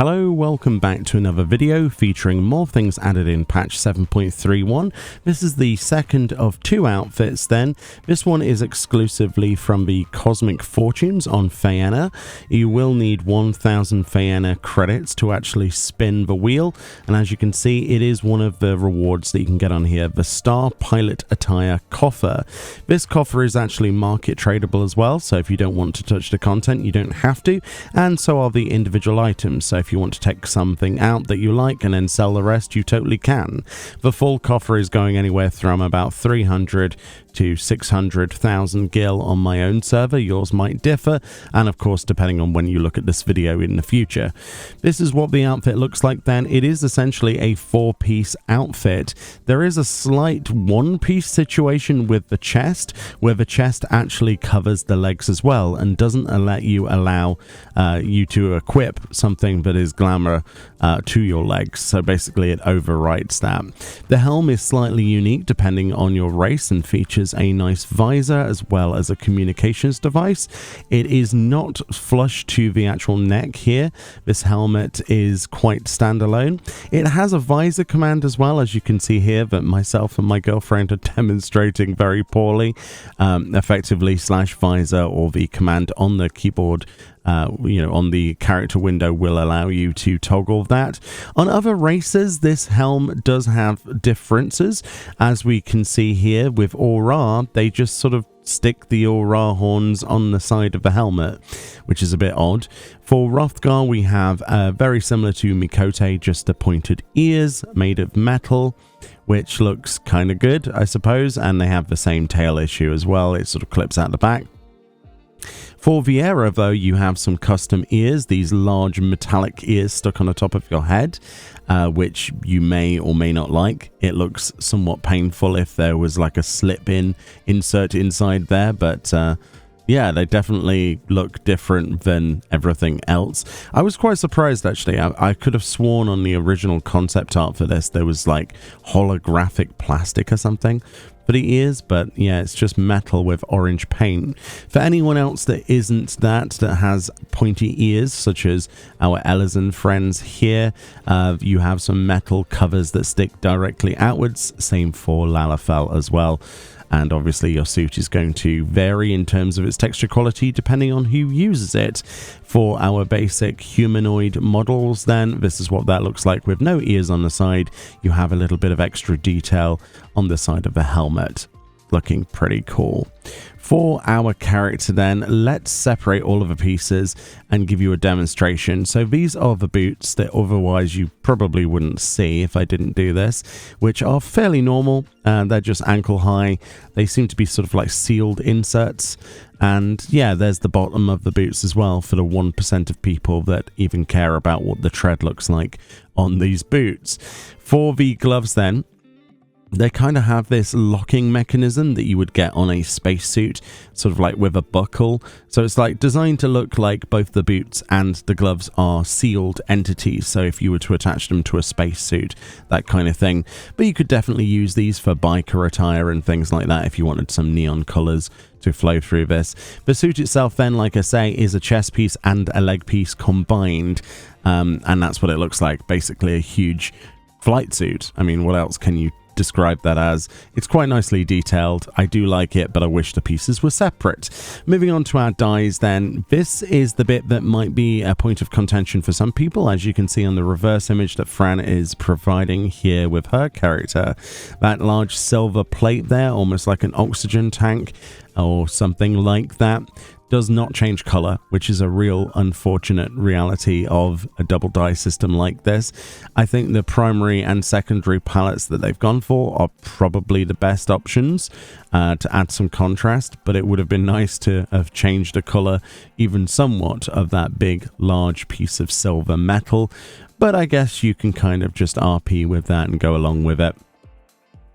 Hello, welcome back to another video featuring more things added in patch 7.31. This is the second of two outfits then. This one is exclusively from the Cosmic Fortunes on Faena. You will need 1000 Faena credits to actually spin the wheel, and as you can see it is one of the rewards that you can get on here, the Star Pilot Attire coffer. This coffer is actually market tradable as well, so if you don't want to touch the content you don't have to, and so are the individual items. So if you want to take something out that you like and then sell the rest, you totally can. The full coffer is going anywhere from about 300 to 600,000 gil on my own server. Yours might differ, and of course depending on when you look at this video in the future. This is what the outfit looks like then. It is essentially a 4-piece outfit. There is a slight 1-piece situation with the chest, where the chest actually covers the legs as well and doesn't let you allow you to equip something that is glamour to your legs, so basically it overwrites that. The helm is slightly unique depending on your race and features a nice visor as well as a communications device. It is not flush to the actual neck here. This helmet is quite standalone. It has a visor command as well, as you can see here, that myself and my girlfriend are demonstrating very poorly. Effectively /visor, or the command on the keyboard on the character window, will allow you to toggle that. On other races, this helm does have differences. As we can see here with Aura, they just sort of stick the Aura horns on the side of the helmet, which is a bit odd. For Hrothgar, we have very similar to Mikote, just the pointed ears made of metal, which looks kind of good, I suppose, and they have the same tail issue as well. It sort of clips out the back. For Viera, though, you have some custom ears, these large metallic ears stuck on the top of your head, which you may or may not like. It looks somewhat painful if there was like a slip-in insert inside there, but yeah, they definitely look different than everything else. I was quite surprised, actually. I could have sworn on the original concept art for this there was like holographic plastic or something for the ears, but yeah, it's just metal with orange paint. For anyone else that isn't that has pointy ears, such as our Elezen friends here, you have some metal covers that stick directly outwards. Same for Lalafell as well. And obviously your suit is going to vary in terms of its texture quality depending on who uses it. For our basic humanoid models then, this is what that looks like with no ears on the side. You have a little bit of extra detail on the side of the helmet. Looking pretty cool. For our character then, let's separate all of the pieces and give you a demonstration. So these are the boots that otherwise you probably wouldn't see if I didn't do this, which are fairly normal. They're just ankle high. They seem to be sort of like sealed inserts. And yeah, there's the bottom of the boots as well for the 1% of people that even care about what the tread looks like on these boots. For the gloves then, they kind of have this locking mechanism that you would get on a spacesuit, sort of like with a buckle. So it's like designed to look like both the boots and the gloves are sealed entities. So if you were to attach them to a spacesuit, that kind of thing. But you could definitely use these for biker attire and things like that if you wanted some neon colors to flow through this. The suit itself then, like I say, is a chest piece and a leg piece combined. And that's what it looks like. Basically a huge flight suit. I mean, what else can you describe that as? It's quite nicely detailed. I do like it, but I wish the pieces were separate. Moving on to our dies then, this is the bit that might be a point of contention for some people, as you can see on the reverse image that Fran is providing here with her character. That large silver plate there, almost like an oxygen tank or something like that, does not change color, which is a real unfortunate reality of a double die system like this. I think the primary and secondary palettes that they've gone for are probably the best options to add some contrast, but it would have been nice to have changed the color even somewhat of that big large piece of silver metal, but I guess you can kind of just RP with that and go along with it.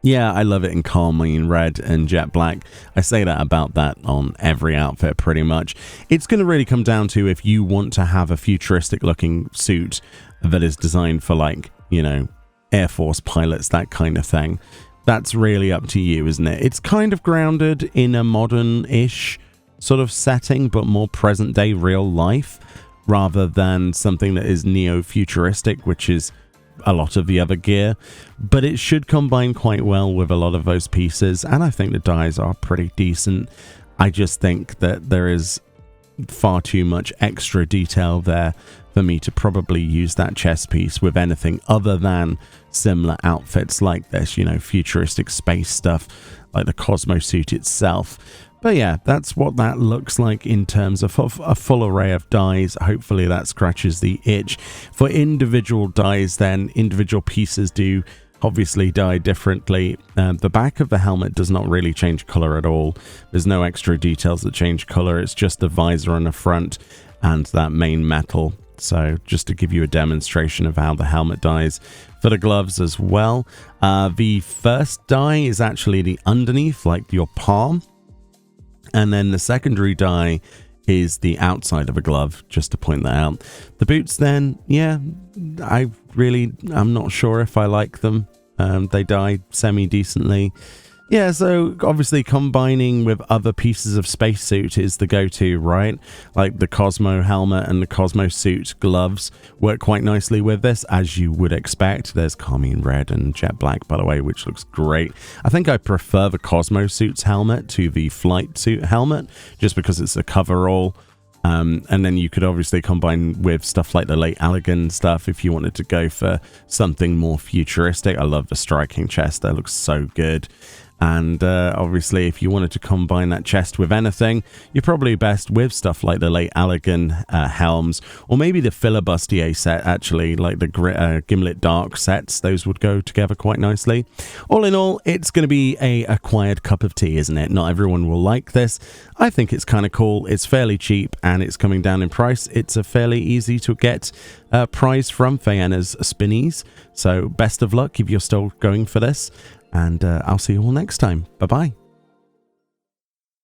Yeah, I love it in carmine red and jet black. I say that about that on every outfit pretty much. It's going to really come down to if you want to have a futuristic looking suit that is designed for, like, you know, Air Force pilots, that kind of thing. That's really up to you, isn't it? It's kind of grounded in a modern-ish sort of setting, but more present day real life. rather than something that is neo-futuristic, which is a lot of the other gear, but it should combine quite well with a lot of those pieces, and I think the dyes are pretty decent. I just think that there is far too much extra detail there for me to probably use that chest piece with anything other than similar outfits like this, you know, futuristic space stuff like the Cosmo suit itself. But yeah, that's what that looks like in terms of a full array of dyes. Hopefully that scratches the itch. For individual dyes then, individual pieces do obviously dye differently. The back of the helmet does not really change color at all. There's no extra details that change color. It's just the visor on the front and that main metal. So just to give you a demonstration of how the helmet dyes. For the gloves as well, the first dye is actually the underneath, like your palm. And then the secondary dye is the outside of a glove, just to point that out. The boots then, yeah, I'm not sure if I like them. They dye semi-decently. Yeah, so obviously combining with other pieces of spacesuit is the go-to, right? Like the Cosmo helmet and the Cosmo suit gloves work quite nicely with this, as you would expect. There's carmine red and jet black, by the way, which looks great. I think I prefer the Cosmo suit's helmet to the flight suit helmet, just because it's a coverall. And then you could obviously combine with stuff like the late Allegan stuff if you wanted to go for something more futuristic. I love the striking chest. That looks so good. And obviously, if you wanted to combine that chest with anything, you're probably best with stuff like the late Allegan helms, or maybe the Filibustier set, actually, like the Gimlet Dark sets. Those would go together quite nicely. All in all, it's going to be a acquired cup of tea, isn't it? Not everyone will like this. I think it's kind of cool. It's fairly cheap, and it's coming down in price. It's a fairly easy to get prize from Fayena's Spinnies. So best of luck if you're still going for this. And I'll see you all next time. Bye-bye.